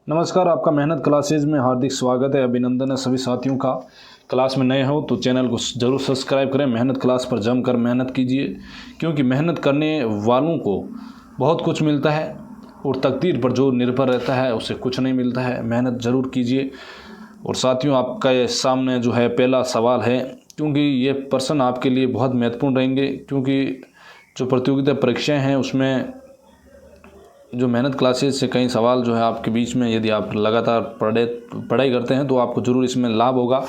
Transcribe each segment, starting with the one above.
नमस्कार, आपका मेहनत क्लासेज में हार्दिक स्वागत है। अभिनंदन है सभी साथियों का। क्लास में नए हो तो चैनल को ज़रूर सब्सक्राइब करें। मेहनत क्लास पर जमकर मेहनत कीजिए, क्योंकि मेहनत करने वालों को बहुत कुछ मिलता है और तकदीर पर जो निर्भर रहता है उसे कुछ नहीं मिलता है। मेहनत ज़रूर कीजिए। और साथियों, आपका ये सामने जो है पहला सवाल है, क्योंकि ये प्रश्न आपके लिए बहुत महत्वपूर्ण रहेंगे, क्योंकि जो प्रतियोगिता परीक्षाएँ हैं उसमें जो मेहनत क्लासेस से कई सवाल जो है आपके बीच में, यदि आप लगातार पढ़ाई करते हैं तो आपको ज़रूर इसमें लाभ होगा।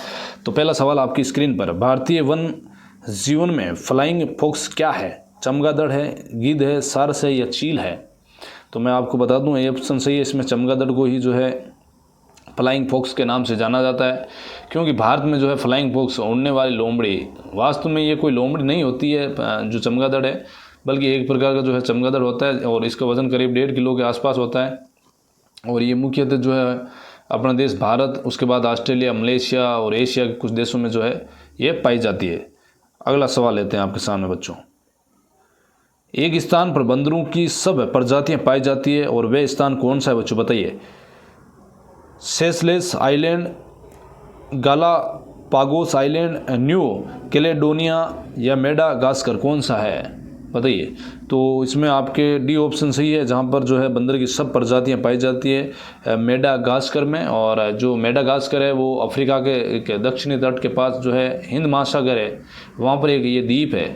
तो पहला सवाल आपकी स्क्रीन पर, भारतीय वन जीवन में फ्लाइंग फॉक्स क्या है? चमगादड़ है, गिद्ध है, सारस है या चील है? तो मैं आपको बता दूं, ये ऑप्शन सही है। इसमें चमगादड़ को ही जो है फ्लाइंग फॉक्स के नाम से जाना जाता है, क्योंकि भारत में जो है फ्लाइंग फॉक्स, उड़ने वाली लोमड़ी, वास्तव में ये कोई लोमड़ी नहीं होती है जो चमगादड़ है, बल्कि एक प्रकार का जो है चमगादड़ होता है और इसका वज़न करीब 1.5 किलो के आसपास होता है। और ये मुख्यतः जो है अपना देश भारत, उसके बाद ऑस्ट्रेलिया, मलेशिया और एशिया के कुछ देशों में जो है ये पाई जाती है। अगला सवाल लेते हैं आपके सामने बच्चों। एक स्थान पर बंदरों की सब प्रजातियां पाई जाती है और वह स्थान कौन सा है बच्चों, बताइए। Seychelles island, Galapagos island, new Caledonia या मेडागास्कर, कौन सा है बताइए। तो इसमें आपके डी ऑप्शन सही है, जहाँ पर जो है बंदर की सब प्रजातियां पाई जाती है मेडागास्कर में। और जो मेडागास्कर है वो अफ्रीका के दक्षिणी तट के पास जो है हिंद महासागर है, वहाँ पर एक ये द्वीप है,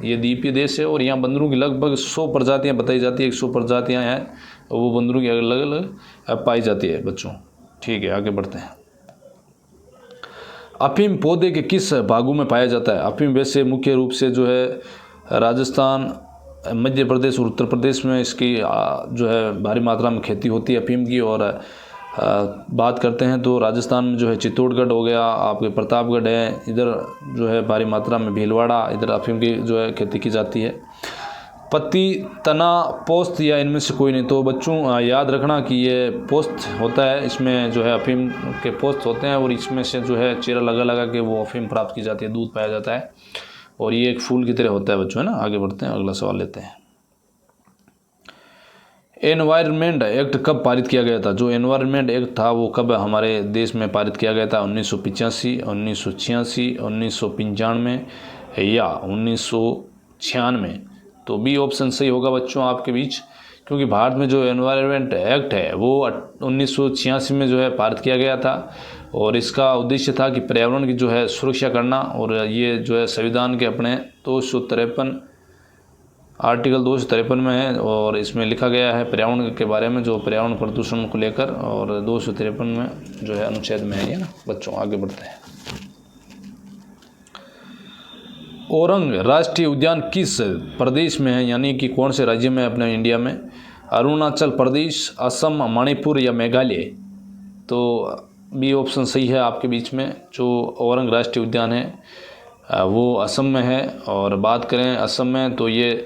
ये द्वीपीय देश है। और यहाँ बंदरों की लगभग 100 प्रजातियाँ बताई जाती है। 100 प्रजातियाँ हैं, वो बंदरों की अलग अलग पाई जाती है बच्चों। ठीक है, आगे बढ़ते हैं। अफीम पौधे के किस भागों में पाया जाता है? अफीम वैसे मुख्य रूप से जो है राजस्थान, मध्य प्रदेश और उत्तर प्रदेश में इसकी जो है भारी मात्रा में खेती होती है अफीम की। और बात करते हैं तो राजस्थान में जो है चित्तौड़गढ़ हो गया, आपके प्रतापगढ़ है, इधर जो है भारी मात्रा में भीलवाड़ा, इधर अफीम की जो है खेती की जाती है। पत्ती, तना, पोस्त या इनमें से कोई नहीं? तो बच्चों याद रखना कि ये पोस्त होता है, इसमें जो है अफीम के पोस्त होते हैं और इसमें से जो है चेरा लगा लगा के वो अफीम प्राप्त की जाती है, दूध पाया जाता है। और ये एक फूल की तरह होता है बच्चों, है ना। आगे बढ़ते हैं, अगला सवाल लेते हैं। एनवायरनमेंट एक्ट कब पारित किया गया था? जो एनवायरनमेंट एक्ट था वो कब हमारे देश में पारित किया गया था? 1985, 1986, 1995 या 1996? तो बी ऑप्शन सही होगा बच्चों आपके बीच, क्योंकि भारत में जो एनवायरनमेंट एक्ट है वो 1986 में जो है पारित किया गया था। और इसका उद्देश्य था कि पर्यावरण की जो है सुरक्षा करना। और ये जो है संविधान के अपने 253 आर्टिकल 253 में है, और इसमें लिखा गया है पर्यावरण के बारे में, जो पर्यावरण प्रदूषण को लेकर, और 253 में जो है अनुच्छेद में है ये ना बच्चों। आगे बढ़ते हैं। औरंग राष्ट्रीय उद्यान किस प्रदेश में है, यानी कि कौन से राज्य में है अपने इंडिया में? अरुणाचल प्रदेश, असम, मणिपुर या मेघालय? तो बी ऑप्शन सही है आपके बीच में। जो औरंग राष्ट्रीय उद्यान है वो असम में है। और बात करें असम में तो ये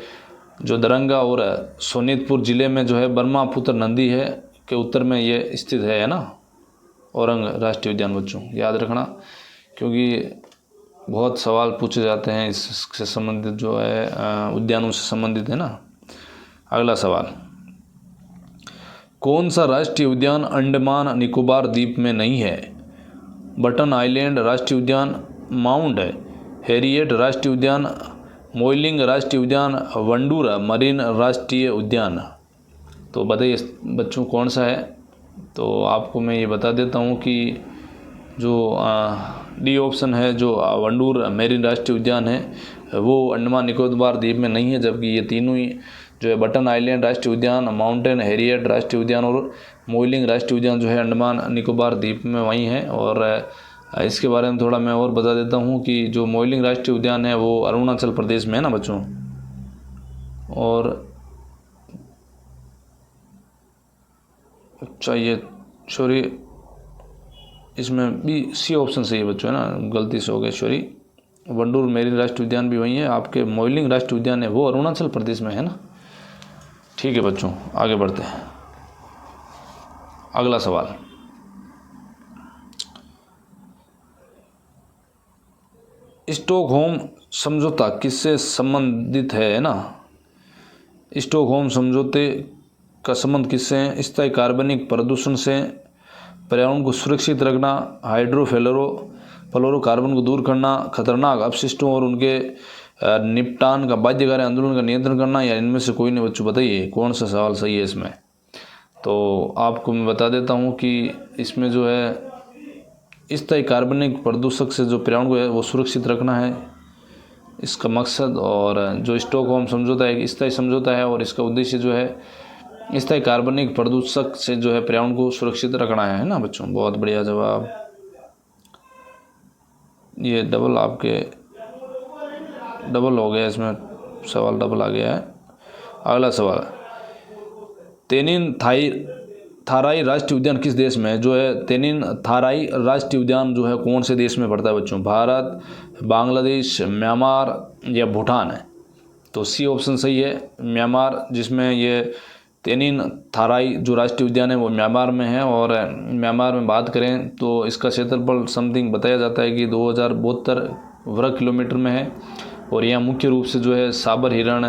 जो दरंगा और सोनीतपुर ज़िले में जो है ब्रह्मपुत्र नदी है के उत्तर में ये स्थित है ना, औरंग राष्ट्रीय उद्यान बच्चों, याद रखना, क्योंकि बहुत सवाल पूछे जाते हैं इससे संबंधित, जो है उद्यानों से संबंधित, है ना। अगला सवाल, कौन सा राष्ट्रीय उद्यान अंडमान निकोबार द्वीप में नहीं है? बटन आइलैंड राष्ट्रीय उद्यान, माउंट हैरियट राष्ट्रीय उद्यान, मोइलिंग राष्ट्रीय उद्यान, वंडूर मरीन राष्ट्रीय उद्यान? तो बताइए बच्चों कौन सा है। तो आपको मैं ये बता देता हूँ कि जो डी ऑप्शन है, जो वंडूर मेरीन राष्ट्रीय उद्यान है, वो अंडमान निकोबार द्वीप में नहीं है, जबकि ये तीनों ही जो है बटन आइलैंड राष्ट्रीय उद्यान, माउंटेन हैरियट राष्ट्रीय उद्यान और मोइलिंग राष्ट्रीय उद्यान जो है अंडमान निकोबार द्वीप में वहीं है। और इसके बारे में थोड़ा मैं और बता देता हूँ कि जो मोइलिंग राष्ट्रीय उद्यान है वो अरुणाचल प्रदेश में है ना बच्चों। और अच्छा, ये सॉरी, इसमें भी सी ऑप्शन सही है बच्चों, है ना, गलती से हो गई, सॉरी। वंडूर मेरीन राष्ट्रीय उद्यान भी वहीं है। आपके मोइलिंग राष्ट्रीय उद्यान है वो अरुणाचल प्रदेश में है ना। ठीक है बच्चों, आगे बढ़ते हैं। अगला सवाल, स्टॉकहोम समझौता किससे संबंधित है ना। स्टॉकहोम समझौते का संबंध किससे है? स्थायी कार्बनिक प्रदूषण से, पर्यावरण को सुरक्षित रखना, फ्लोरोकार्बन को दूर करना, खतरनाक अपशिष्टों और उनके निपटान का बाध्यकारी आंदोलन का नियंत्रण करना, या इनमें से कोई नहीं। बच्चों बताइए कौन सा सवाल सही है इसमें। तो आपको मैं बता देता हूँ कि इसमें जो है स्थायी कार्बनिक प्रदूषक से जो पर्यावरण को है वो सुरक्षित रखना है इसका मकसद। और जो स्टॉकहोम समझौता है एक स्थायी समझौता है और इसका उद्देश्य जो है स्थायी कार्बनिक प्रदूषक से जो है पर्यावरण को सुरक्षित रखना है ना बच्चों। बहुत बढ़िया जवाब। ये डबल हो गया, इसमें सवाल डबल आ गया है। अगला सवाल, तेनिन थाराई राष्ट्रीय उद्यान किस देश में है? जो है तेनिन थाराई राष्ट्रीय उद्यान जो है कौन से देश में पड़ता है बच्चों? भारत, बांग्लादेश, म्यांमार या भूटान है? तो सी ऑप्शन सही है, म्यांमार, जिसमें ये तेनिन थाराई जो राष्ट्रीय उद्यान है वो म्यांमार में है। और म्यांमार में बात करें तो इसका क्षेत्रफल समथिंग बताया जाता है कि 2072 वर्ग किलोमीटर में है। और यहाँ मुख्य रूप से जो है साबर हिरण,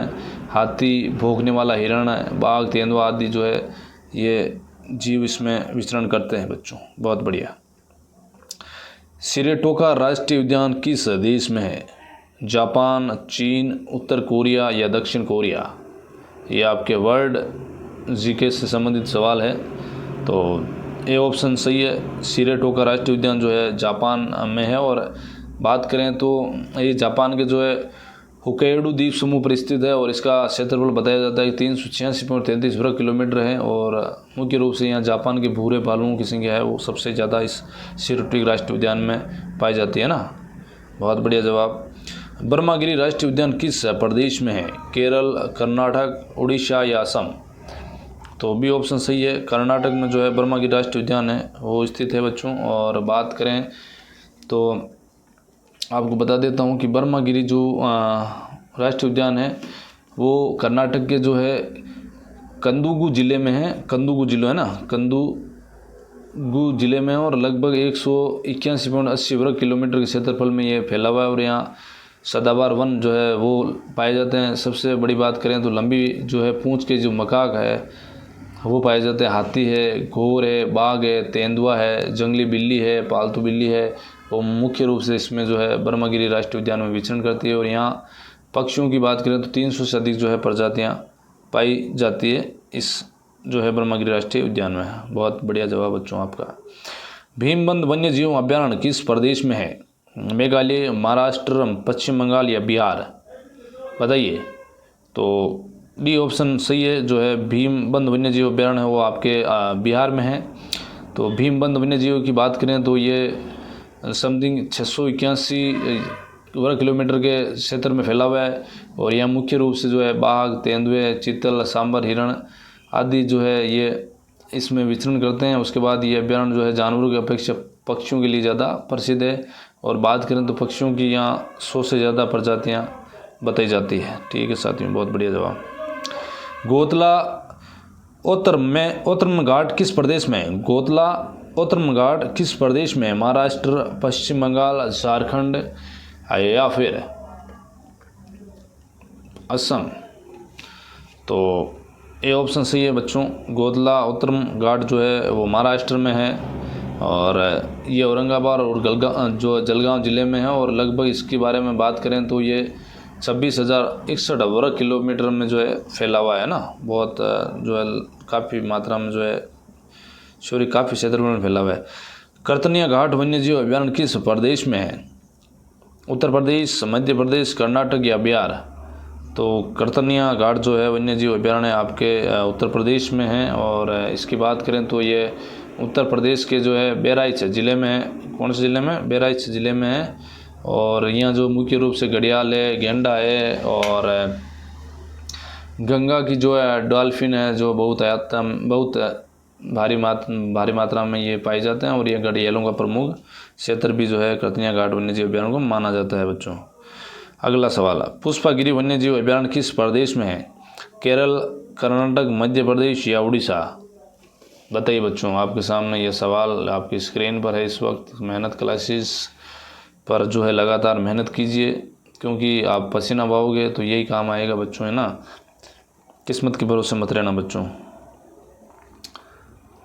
हाथी, भौंकने वाला हिरण, बाघ, तेंदुआ आदि जो है ये जीव इसमें विचरण करते हैं बच्चों। बहुत बढ़िया। सिरेटोका राष्ट्रीय उद्यान किस देश में है? जापान, चीन, उत्तर कोरिया या दक्षिण कोरिया? ये आपके वर्ल्ड जीके से संबंधित सवाल है। तो ए ऑप्शन सही है, सिरेटोका राष्ट्रीय उद्यान जो है जापान में है। और बात करें तो ये जापान के जो है होक्काइडो द्वीप समूह पर स्थित है और इसका क्षेत्रफल बताया जाता है कि 386.33 वर्ग किलोमीटर है। और मुख्य रूप से यहाँ जापान के भूरे भालुओं की संख्या है वो सबसे ज़्यादा इस सिरेटोका राष्ट्रीय उद्यान में पाई जाती है ना। बहुत बढ़िया जवाब। ब्रह्मागिरी राष्ट्रीय उद्यान किस प्रदेश में है? केरल, कर्नाटक, उड़ीसा या असम? तो बी ऑप्शन सही है, कर्नाटक में जो है ब्रह्मागिरी राष्ट्रीय उद्यान है वो स्थित है बच्चों। और बात करें तो आपको बता देता हूँ कि ब्रह्मागिरी जो राष्ट्रीय उद्यान है वो कर्नाटक के जो है कंदुगु ज़िले में है। कंदुगु जिला है ना, कंदुगु ज़िले में है और लगभग 181.80 वर्ग किलोमीटर के क्षेत्रफल में ये फैला हुआ है। और यहाँ सदाबहार वन जो है वो पाए जाते हैं। सबसे बड़ी बात करें तो लंबी जो है पूंछ के जो मकाक है वो पाए जाते हैं। हाथी है, घोर है, बाघ है, तेंदुआ है, जंगली बिल्ली है, पालतू बिल्ली है। वो मुख्य रूप से इसमें जो है ब्रह्मागिरी राष्ट्रीय उद्यान में विचरण करती है। और यहाँ पक्षियों की बात करें तो 300 से अधिक जो है प्रजातियाँ पाई जाती है इस जो है ब्रह्मागिरी राष्ट्रीय उद्यान में। बहुत बढ़िया जवाब बच्चों आपका। भीमबंध वन्य जीव अभ्यारण्य किस प्रदेश में है? मेघालय, महाराष्ट्र, पश्चिम बंगाल या बिहार? बताइए। तो डी ऑप्शन सही है, जो है भीमबंध वन्य जीव अभ्यारण्य है वो आपके बिहार में है। तो भीमबंध वन्य जीव की बात करें तो ये समथिंग 681 वर्ग किलोमीटर के क्षेत्र में फैला हुआ है। और यह मुख्य रूप से जो है बाघ, तेंदुए, चीतल, सांबर हिरण आदि जो है ये इसमें विचरण करते हैं। उसके बाद ये अभ्यारण्य जो है जानवरों की अपेक्षा पक्षियों के लिए ज़्यादा प्रसिद्ध है। और बात करें तो पक्षियों की यहाँ 100 से ज़्यादा प्रजातियाँ बताई जाती है। ठीक है साथियों, बहुत बढ़िया जवाब। गोतला उत्तरम घाट किस प्रदेश में है? गोतला उत्तरम घाट किस प्रदेश में है? महाराष्ट्र, पश्चिम बंगाल, झारखंड या फिर असम? तो ये ऑप्शन सही है बच्चों। गोतला उत्तरम घाट जो है वो महाराष्ट्र में है और ये औरंगाबाद और जलगांव ज़िले में है। और लगभग इसके बारे में बात करें तो ये 26,061 वर्ग किलोमीटर में जो है फैला हुआ है ना। बहुत जो है काफ़ी मात्रा में जो है काफ़ी क्षेत्र में फैला हुआ है। कर्तनिया घाट वन्यजीव अभ्यारण्य किस प्रदेश में है? उत्तर प्रदेश, मध्य प्रदेश, कर्नाटक या बिहार? तो कर्तनिया घाट जो है वन्यजीव अभ्यारण्य आपके उत्तर प्रदेश में है। और इसकी बात करें तो ये उत्तर प्रदेश के जो है बहराइच ज़िले में है। कौन से ज़िले में? बहराइच ज़िले में है। और यहाँ जो मुख्य रूप से घड़ियाल है, गेंडा है और गंगा की जो है डॉल्फिन है जो बहुत भारी मात्रा में ये पाए जाते हैं। और ये घड़ियालों का प्रमुख क्षेत्र भी जो है कर्तनिया घाट वन्यजीव अभ्यारण्य को माना जाता है बच्चों। अगला सवाल है, पुष्पागिरी वन्यजीव अभ्यारण्य किस प्रदेश में है? केरल, कर्नाटक, मध्य प्रदेश या उड़ीसा? बताइए बच्चों, आपके सामने ये सवाल आपकी स्क्रीन पर है इस वक्त। मेहनत क्लासेस पर जो है लगातार मेहनत कीजिए, क्योंकि आप पसीना बहाओगे तो यही काम आएगा बच्चों, है ना। किस्मत के भरोसे मत रहना बच्चों।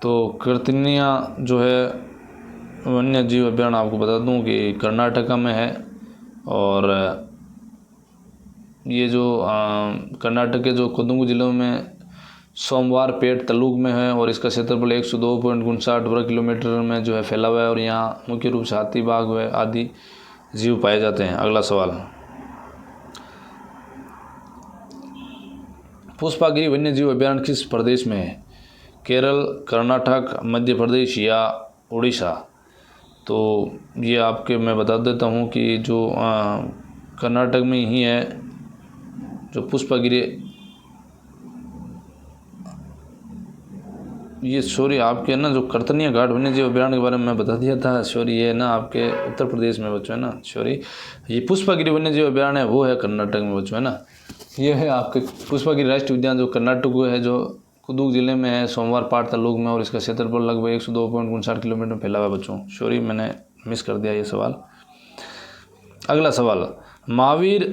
तो कर्तनिया जो है वन्य जीव अभ्यारण्य आपको बता दूं कि कर्नाटका में है, और ये जो कर्नाटक के जो कोडुगु जिलों में सोमवारपेट तालुक में है, और इसका क्षेत्रफल 102.59 वर्ग किलोमीटर में जो है फैला हुआ है, और यहाँ मुख्य रूप से हाथी, बाघ व आदि जीव पाए जाते हैं। अगला सवाल, पुष्पागिरी वन्य जीव अभ्यारण्य किस प्रदेश में है? केरल, कर्नाटक, मध्य प्रदेश या उड़ीसा? तो ये आपके मैं बता देता हूँ कि जो कर्नाटक में ही है जो पुष्पागिरी, ये सॉरी आपके ना जो कर्तनिया घाट वन्य जीव अभ्यारण्य के बारे में मैं बता दिया था, सॉरी ये ना आपके उत्तर प्रदेश में बच्चों है ना, सॉरी ये पुष्पागिरी वन्य जीव अभ्यारण्य है वो है कर्नाटक में बच्चों है ना। ये है आपके पुष्पागिरी राष्ट्रीय उद्यान जो कर्नाटक में है, जो कुदुग जिले में है, सोमवारपेट तालुक में, और इसका क्षेत्रफल लगभग 102.59 किलोमीटर में फैला हुआ है बच्चों। सॉरी मैंने मिस कर दिया ये सवाल। अगला सवाल, महावीर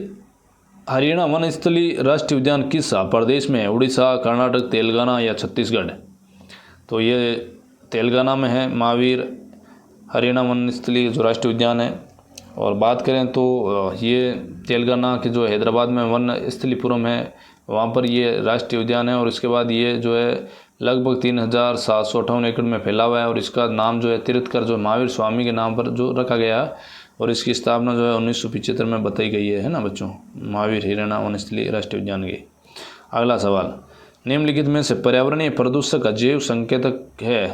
हरियाणा वन स्थलीय राष्ट्रीय उद्यान किस प्रदेश में है? उड़ीसा, कर्नाटक, तेलंगाना या छत्तीसगढ़? तो ये तेलंगाना में है महावीर हरियाणा वन स्थलीय जो राष्ट्रीय उद्यान है। और बात करें तो ये तेलंगाना के जो हैदराबाद में वन स्थलीपुरम है वहाँ पर ये राष्ट्रीय उद्यान है, और इसके बाद ये जो है लगभग 3758 एकड़ में फैला हुआ है, और इसका नाम जो है तीर्थकर जो महावीर स्वामी के नाम पर जो रखा गया है, और इसकी स्थापना जो है 1975 में बताई गई है ना बच्चों, महावीर हरियाणा वन स्थलीय राष्ट्रीय उद्यान की। अगला सवाल, निम्नलिखित में से पर्यावरणीय प्रदूषक जैव संकेतक है?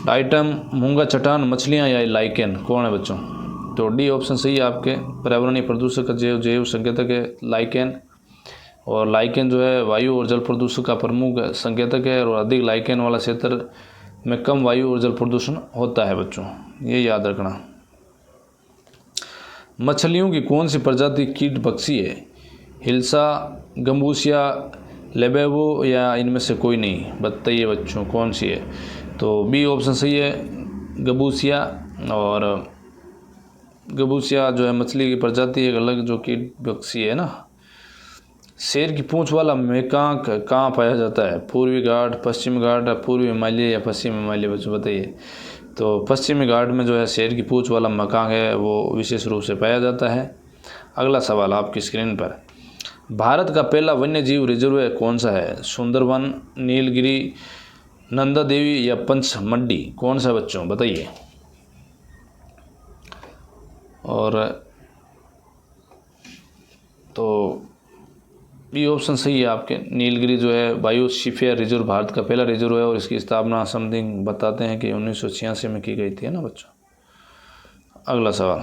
डाइटम, मूंगा चट्टान, मछलियाँ या लाइकेन? कौन है बच्चों? तो डी ऑप्शन सही है आपके, पर्यावरणीय प्रदूषक का जैव संकेतक है लाइकेन। और लाइकेन जो है वायु और जल प्रदूषण का प्रमुख संकेतक है, और अधिक लाइकेन वाला क्षेत्र में कम वायु और जल प्रदूषण होता है बच्चों, ये याद रखना। मछलियों की कौन सी प्रजाति कीट भक्षी है? हिल्सा, गंबूसिया, लेबेवो या इनमें से कोई नहीं? बताइए बच्चों कौन सी है? तो बी ऑप्शन सही है, गंबूसिया। और गंबूसिया जो है मछली की प्रजाति एक अलग जो कीट भक्षी है ना। शेर की पूंछ वाला मेकाक कहाँ पाया जाता है? पूर्वी घाट, पश्चिमी घाट, पूर्वी हिमालय या पश्चिमी हिमालय? बच्चों बताइए। तो पश्चिमी घाट में जो है शेर की पूंछ वाला मकाक है वो विशेष रूप से पाया जाता है। अगला सवाल आपकी स्क्रीन पर, भारत का पहला वन्य जीव रिजर्व कौन सा है? सुंदरवन, नीलगिरी, नंदा देवी या पंचमढ़ी? कौन सा बच्चों बताइए। और तो बी ऑप्शन सही है आपके, नीलगिरी जो है बायोस्फीयर रिजर्व भारत का पहला रिजर्व है, और इसकी स्थापना समथिंग बताते हैं कि 1986 में की गई थी ना बच्चों। अगला सवाल,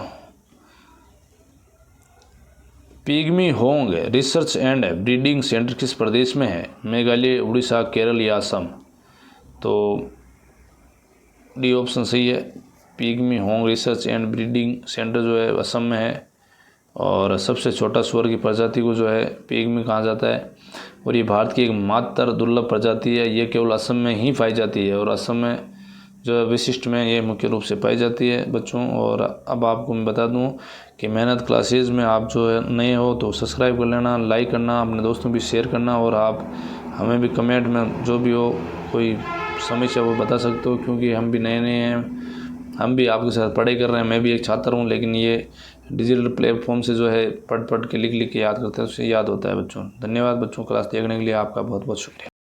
pygmy Hong research and breeding centre किस प्रदेश में है? मेघालय, उड़ीसा, केरल या असम? तो डी ऑप्शन सही है, pygmy Hong research and breeding centre जो है असम में है, और सबसे छोटा सुअर की प्रजाति को जो है पिग्मी कहा जाता है, और ये भारत की एक मात्र दुर्लभ प्रजाति है, ये केवल असम में ही पाई जाती है, और असम में जो है विशिष्ट में ये मुख्य रूप से पाई जाती है बच्चों। और अब आपको मैं बता दूं कि मेहनत क्लासेज में आप जो है नए हो तो सब्सक्राइब कर लेना, लाइक करना, अपने दोस्तों भी शेयर करना, और आप हमें भी कमेंट में जो भी हो कोई समस्या वो बता सकते हो, क्योंकि हम भी नए नए हैं, हम भी आपके साथ पढ़ाई कर रहे हैं। मैं भी एक छात्र हूँ, लेकिन ये डिजिटल प्लेटफॉर्म से जो है पढ़ के लिख के याद करते हैं, उससे याद होता है बच्चों। धन्यवाद बच्चों, क्लास देखने के लिए आपका बहुत बहुत शुक्रिया।